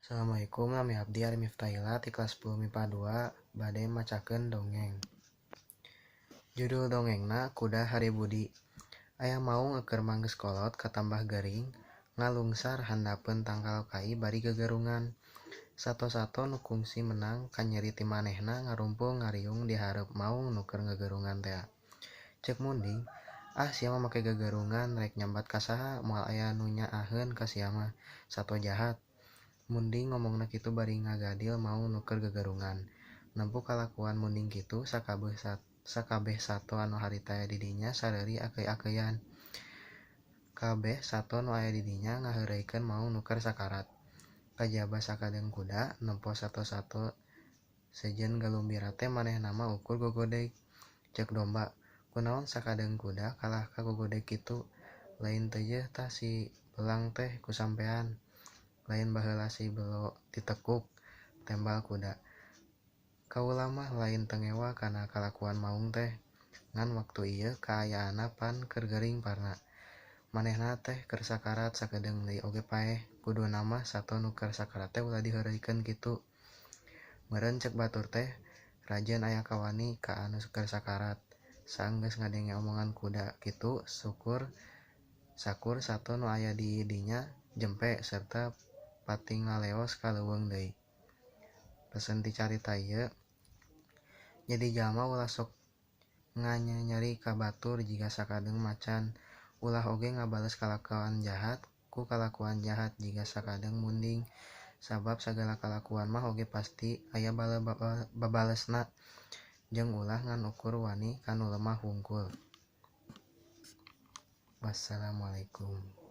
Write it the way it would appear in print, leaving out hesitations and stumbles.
Assalamualaikum, nami abdi Ari Miftahila ti kelas 10 MIPA 2 bade macakeun dongeng. Judul dongengna Kuda Haribudi. Aya maung eker manggeus kolot katambah gering, ngalungsar handapeun tangkal kai bari gegerungan. Sato-sato nu kungsi menang kanyeri ti manehna ngarumpul ngariung di hareup maung nu keur gegerungan tea. Ceuk munding, sia mah make gegerungan rek nyambat ka saha moal aya nu nyaaheun ka sia mah, sato jahat. Munding ngomongna kitu bari ngagadil maung nu keur gegerungan. Nempu kalakuan munding kitu sakabeh sato anu harita aya di dinya sareuri akeuy-akeuyan. Kabeh sato nu aya di dinya ngaheureuikeun maung nu keur sakarat. Kajaba sakadeung kuda nempo sato-sato sejen galumbira teh manehna mah ukur gogodeg. Ceuk domba, kunaon sakadeung kuda kalah ka gogodeg kitu? Lain teu yeuh tah si belang teh ku sampean. Lain baheula si belo ditekuk, tembal kuda. Kaula mah lain teu ngewa kana kalakuan maung teh, ngan waktu ieu kaayaanna pan keur gering parna. Manehna teh keur sakarat sakedeung deui oge paeh, kuduna mah sato nu keur sakarat teh ulah diheureuikeun kitu. Meureun ceuk batur teh, rajeun aya kawani ka anu keur sakarat. Saenggeus ngadenge omongan kuda kitu sakur sato nu aya di dinya jempe sarta pating ngaleos ka leuweung deui. Peuseun ti carita ieu, jadi jalma ulah sok nganyeri ka batur jiga sakadeung macan, ulah oge ngabales kalakuan jahat ku kalakuan jahat jiga sakadeung munding, sabab sagala kalakuan mah oge pasti aya babalesna, jeung ulah ngan ukur wani ka nu lemah hungkul. Wassalamualaikum.